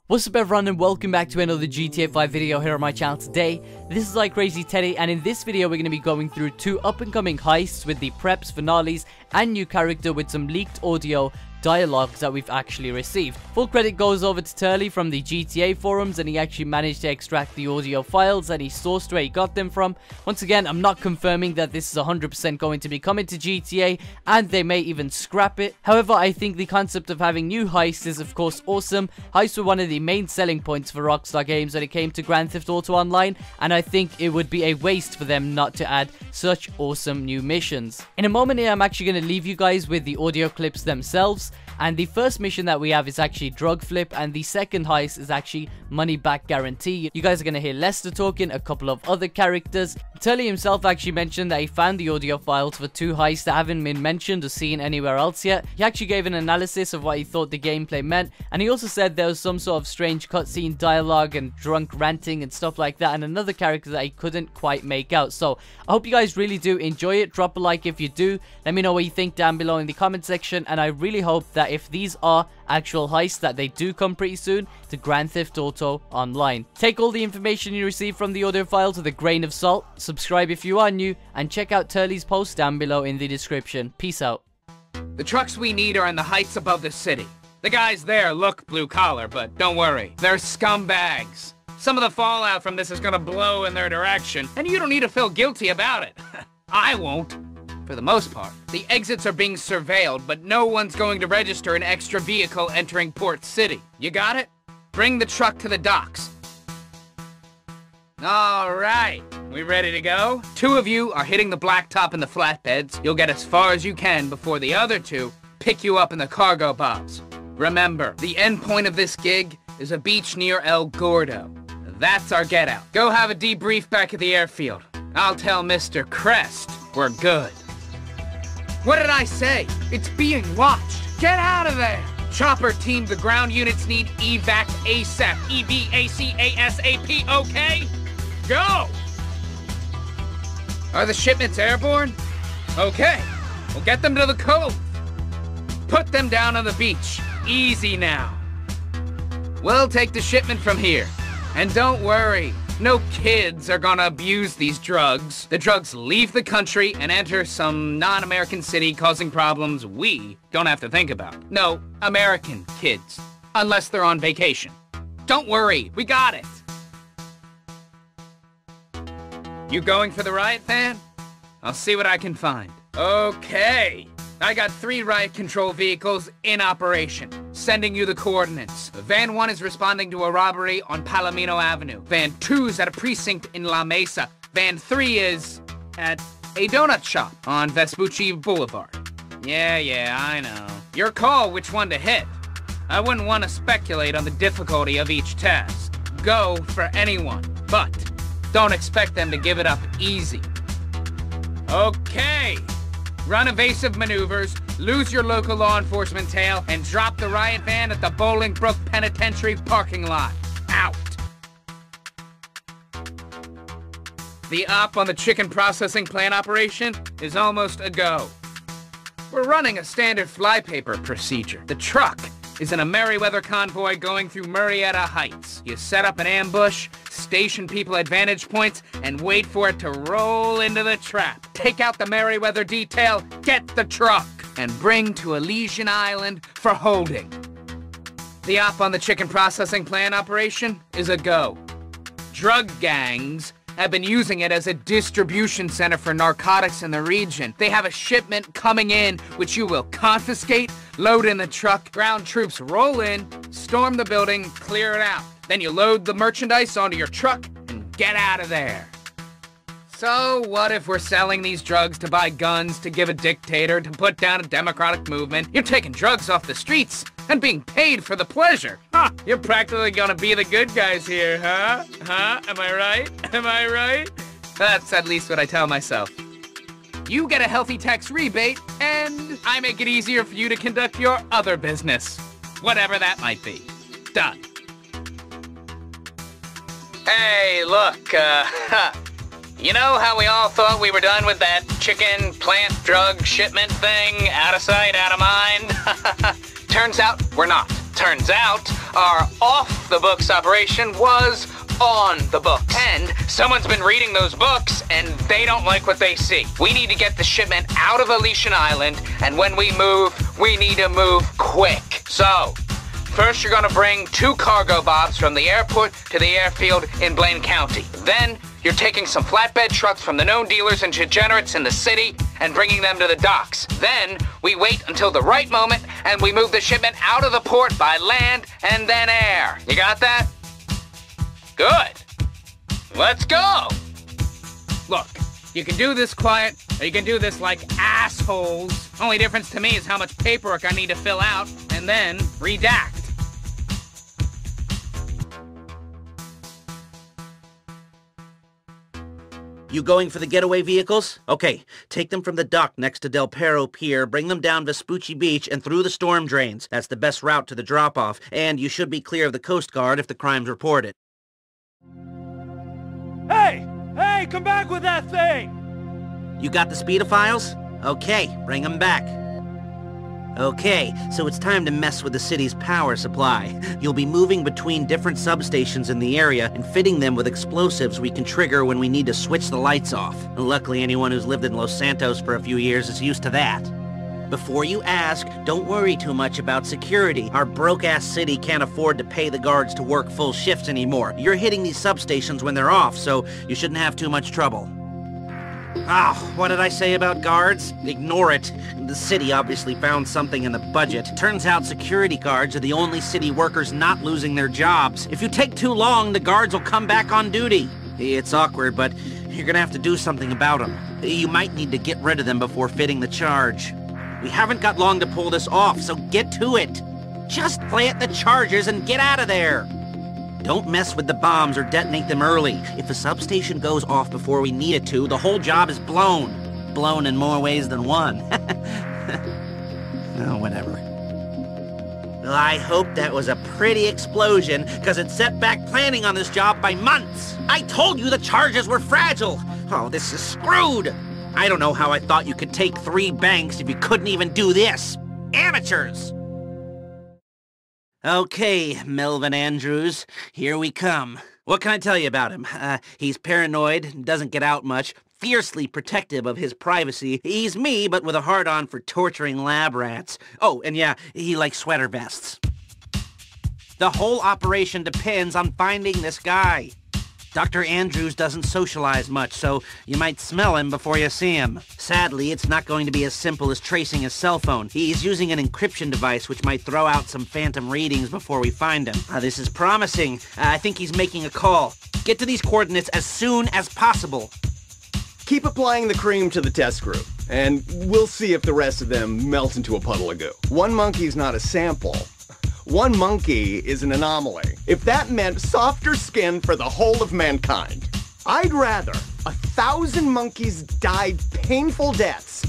What's up everyone and welcome back to another GTA 5 video here on my channel today. This is iCrazyTeddy and in this video we're going to be going through two up and coming heists with the preps, finales and new character with some leaked audio dialogues that we've actually received. Full credit goes over to Turley from the GTA forums, and he actually managed to extract the audio files and he sourced where he got them from. Once again, I'm not confirming that this is 100% going to be coming to GTA and they may even scrap it. However, I think the concept of having new heists is of course awesome. Heists were one of the main selling points for Rockstar Games when it came to Grand Theft Auto Online, and I think it would be a waste for them not to add such awesome new missions. In a moment here, I'm actually going to leave you guys with the audio clips themselves. And the first mission that we have is actually drug flip, and the second heist is actually money back guarantee. You guys are going to hear Lester talking, a couple of other characters. Turley himself actually mentioned that he found the audio files for two heists that haven't been mentioned or seen anywhere else yet. He actually gave an analysis of what he thought the gameplay meant, and he also said there was some sort of strange cutscene dialogue and drunk ranting and stuff like that, and another character that he couldn't quite make out. So I hope you guys really do enjoy it. Drop a like if you do. Let me know what you think down below in the comment section, and I really hope that if these are actual heists, that they do come pretty soon to Grand Theft Auto Online. Take all the information you receive from the audio files with a grain of salt. Subscribe if you are new, and check out Turley's post down below in the description. Peace out. The trucks we need are in the heights above the city. The guys there look blue collar, but don't worry, they're scumbags. Some of the fallout from this is gonna blow in their direction, and you don't need to feel guilty about it. I won't. For the most part. The exits are being surveilled, but no one's going to register an extra vehicle entering Port City. You got it? Bring the truck to the docks. Alright, we ready to go? Two of you are hitting the blacktop in the flatbeds. You'll get as far as you can before the other two pick you up in the cargo box. Remember, the end point of this gig is a beach near El Gordo. That's our get out. Go have a debrief back at the airfield. I'll tell Mr. Crest we're good. What did I say? It's being watched. Get out of there! Chopper team, the ground units need evac ASAP. E-V-A-C-A-S-A-P, okay? Go! Are the shipments airborne? Okay, we'll get them to the cove. Put them down on the beach. Easy now. We'll take the shipment from here. And don't worry, no kids are gonna abuse these drugs. The drugs leave the country and enter some non-American city, causing problems we don't have to think about. No, American kids. Unless they're on vacation. Don't worry, we got it. You going for the riot van? I'll see what I can find. Okay. I got 3 riot control vehicles in operation. Sending you the coordinates. Van 1 is responding to a robbery on Palomino Avenue. Van 2 is at a precinct in La Mesa. Van 3 is at a donut shop on Vespucci Boulevard. Yeah, I know. Your call which one to hit. I wouldn't want to speculate on the difficulty of each task. Go for anyone, but don't expect them to give it up easy. Okay. Run evasive maneuvers, lose your local law enforcement tail, and drop the riot van at the Bolingbrook Penitentiary parking lot. Out. The op on the chicken processing plant operation is almost a go. We're running a standard flypaper procedure. The truck is in a Merryweather convoy going through Murrieta Heights. You set up an ambush, station people at vantage points, and wait for it to roll into the trap. Take out the Merryweather detail, get the truck, and bring to Elysian Island for holding. The op on the chicken processing plant operation is a go. Drug gangs have been using it as a distribution center for narcotics in the region. They have a shipment coming in, which you will confiscate, load in the truck, ground troops roll in, storm the building, clear it out. Then you load the merchandise onto your truck and get out of there. So what if we're selling these drugs to buy guns, to give a dictator, to put down a democratic movement? You're taking drugs off the streets and being paid for the pleasure. Huh, you're practically gonna be the good guys here, huh? Am I right? Am I right? That's at least what I tell myself. You get a healthy tax rebate, and I make it easier for you to conduct your other business. Whatever that might be. Done. Hey, look, you know how we all thought we were done with that chicken plant drug shipment thing? Out of sight, out of mind? Turns out we're not. Turns out our off-the-books operation was on the books. And someone's been reading those books, and they don't like what they see. We need to get the shipment out of Elysian Island, and when we move, we need to move quick. So, first you're gonna bring 2 cargo bobs from the airport to the airfield in Blaine County. Then, you're taking some flatbed trucks from the known dealers and degenerates in the city and bringing them to the docks. Then, we wait until the right moment, and we move the shipment out of the port by land and then air. You got that? Good. Let's go. Look, you can do this quiet, or you can do this like assholes. Only difference to me is how much paperwork I need to fill out, and then redact. You going for the getaway vehicles? Okay, take them from the dock next to Del Perro Pier, bring them down Vespucci Beach and through the storm drains. That's the best route to the drop-off, and you should be clear of the Coast Guard if the crime's reported. Hey! Hey, come back with that thing! You got the speedophiles? Okay, bring them back. Okay, so it's time to mess with the city's power supply. You'll be moving between different substations in the area and fitting them with explosives we can trigger when we need to switch the lights off. Luckily, anyone who's lived in Los Santos for a few years is used to that. Before you ask, don't worry too much about security. Our broke-ass city can't afford to pay the guards to work full shifts anymore. You're hitting these substations when they're off, so you shouldn't have too much trouble. What did I say about guards? Ignore it. The city obviously found something in the budget. Turns out security guards are the only city workers not losing their jobs. If you take too long, the guards will come back on duty. It's awkward, but you're gonna have to do something about them. You might need to get rid of them before fitting the charge. We haven't got long to pull this off, so get to it. Just plant the charges and get out of there. Don't mess with the bombs or detonate them early. If a substation goes off before we need it to, the whole job is blown. Blown in more ways than one. Oh, whatever. Well, I hope that was a pretty explosion, because it set back planning on this job by months. I told you the charges were fragile. Oh, this is screwed. I don't know how I thought you could take 3 banks if you couldn't even do this. Amateurs! Okay, Melvin Andrews, here we come. What can I tell you about him? He's paranoid, doesn't get out much, fiercely protective of his privacy. He's me, but with a hard-on for torturing lab rats. Oh, and yeah, he likes sweater vests. The whole operation depends on finding this guy. Dr. Andrews doesn't socialize much, so you might smell him before you see him. Sadly, it's not going to be as simple as tracing his cell phone. He's using an encryption device which might throw out some phantom readings before we find him. This is promising. I think he's making a call. Get to these coordinates as soon as possible. Keep applying the cream to the test group, and we'll see if the rest of them melt into a puddle of goo. One monkey's not a sample. One monkey is an anomaly. If that meant softer skin for the whole of mankind, I'd rather 1,000 monkeys died painful deaths.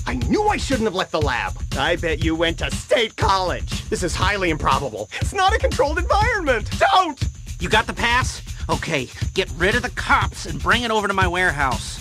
I knew I shouldn't have left the lab. I bet you went to state college. This is highly improbable. It's not a controlled environment. Don't! You got the pass? Okay, get rid of the cops and bring it over to my warehouse.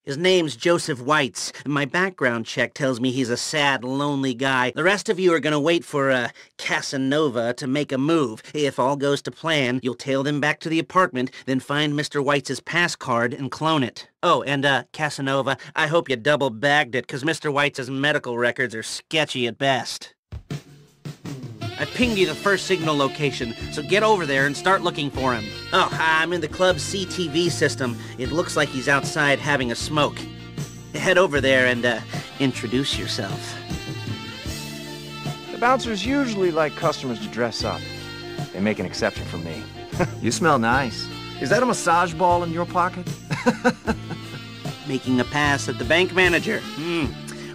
His name's Joseph Weitz. My background check tells me he's a sad, lonely guy. The rest of you are gonna wait for, Casanova to make a move. If all goes to plan, you'll tail them back to the apartment, then find Mr. Weitz's pass card and clone it. Oh, and, Casanova, I hope you double-bagged it, 'cause Mr. Weitz's medical records are sketchy at best. I pinged you the first signal location, so get over there and start looking for him. Oh, I'm in the club's CTV system. It looks like he's outside having a smoke. Head over there and, introduce yourself. The bouncers usually like customers to dress up. They make an exception for me. You smell nice. Is that a massage ball in your pocket? Making a pass at the bank manager.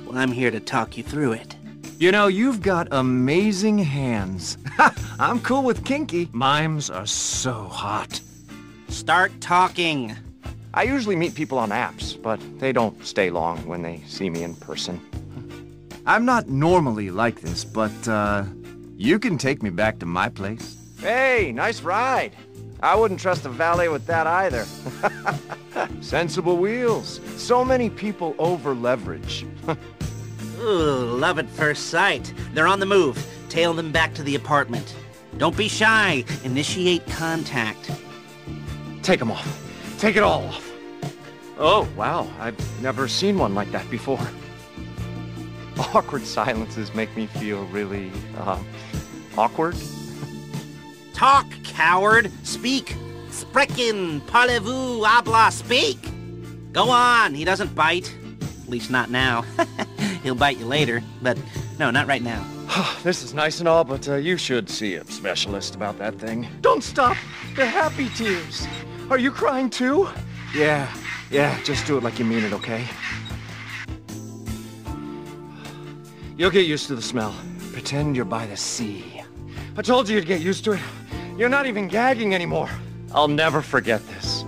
Well, I'm here to talk you through it. You know, you've got amazing hands. I'm cool with kinky. Mimes are so hot. Start talking. I usually meet people on apps, but they don't stay long when they see me in person. I'm not normally like this, but, you can take me back to my place. Hey, nice ride. I wouldn't trust a valet with that either. Sensible wheels. So many people over-leverage. Ooh, love at first sight. They're on the move. Tail them back to the apartment. Don't be shy. Initiate contact. Take them off. Take it all off. Oh, wow. I've never seen one like that before. Awkward silences make me feel really, awkward. Talk, coward. Speak. Sprechen. Parlez-vous. Habla. Speak. Go on. He doesn't bite. At least not now. He'll bite you later, but no, not right now. This is nice and all, but you should see a specialist about that thing. Don't stop! They're happy tears! Are you crying too? Yeah, just do it like you mean it, okay? You'll get used to the smell. Pretend you're by the sea. I told you to get used to it. You're not even gagging anymore. I'll never forget this.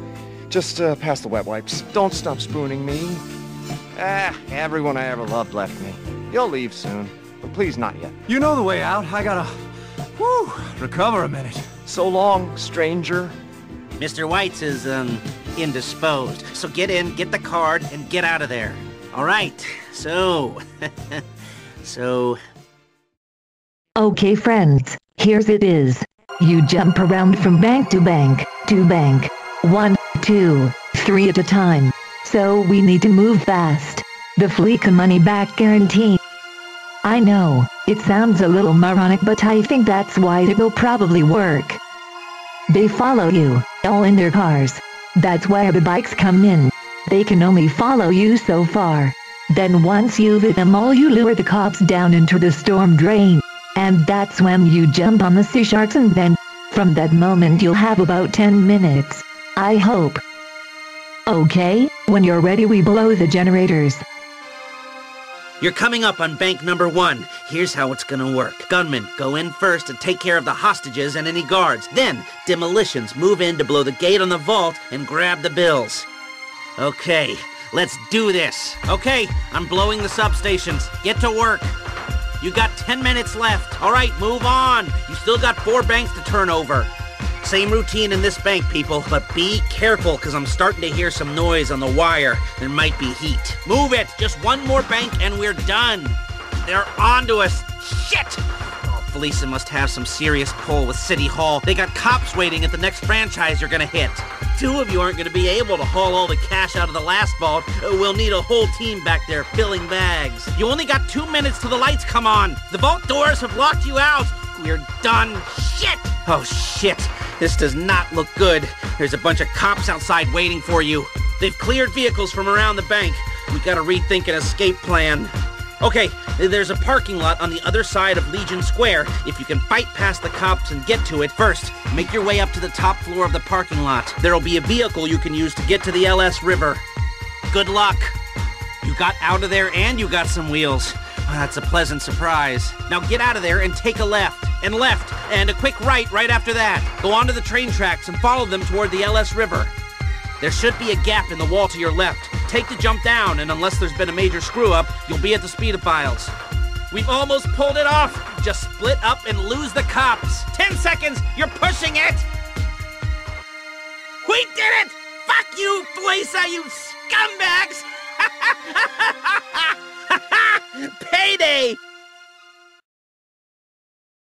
Just pass the wet wipes. Don't stop spooning me. Everyone I ever loved left me. You'll leave soon, but please not yet. You know the way out. I gotta, recover a minute. So long, stranger. Mr. White's is, indisposed. So get in, get the card, and get out of there. All right, so... Okay, friends, here's it is. You jump around from bank to bank, 1, 2, 3 at a time. So we need to move fast. The Fleeca money back guarantee. I know, it sounds a little moronic, but I think that's why it will probably work. They follow you, all in their cars. That's where the bikes come in. They can only follow you so far. Then once you've hit them all, you lure the cops down into the storm drain. And that's when you jump on the sea sharks, and then, from that moment you'll have about 10 minutes. I hope. Okay, when you're ready we blow the generators. You're coming up on bank number 1. Here's how it's gonna work. Gunmen, go in first to take care of the hostages and any guards. Then, demolitions move in to blow the gate on the vault and grab the bills. Okay, let's do this. Okay, I'm blowing the substations. Get to work. You got 10 minutes left. All right, move on. You still got 4 banks to turn over. Same routine in this bank, people, but be careful, because I'm starting to hear some noise on the wire. There might be heat. Move it! Just one more bank and we're done. They're onto us. Shit! Oh, Felisa must have some serious pull with City Hall. They got cops waiting at the next franchise you're gonna hit. 2 of you aren't gonna be able to haul all the cash out of the last vault. We'll need a whole team back there filling bags. You only got 2 minutes till the lights come on. The vault doors have locked you out. We're done. Shit! Oh, shit. This does not look good. There's a bunch of cops outside waiting for you. They've cleared vehicles from around the bank. We gotta rethink an escape plan. Okay, there's a parking lot on the other side of Legion Square. If you can fight past the cops and get to it, first, make your way up to the top floor of the parking lot. There'll be a vehicle you can use to get to the LS River. Good luck. You got out of there and you got some wheels. Well, that's a pleasant surprise. Now get out of there and take a left, and a quick right after that. Go onto the train tracks and follow them toward the LS River. There should be a gap in the wall to your left. Take the jump down, and unless there's been a major screw-up, you'll be at the speedophiles. We've almost pulled it off. Just split up and lose the cops. 10 seconds, you're pushing it! We did it! Fuck you, Felisa, you scumbags! Payday!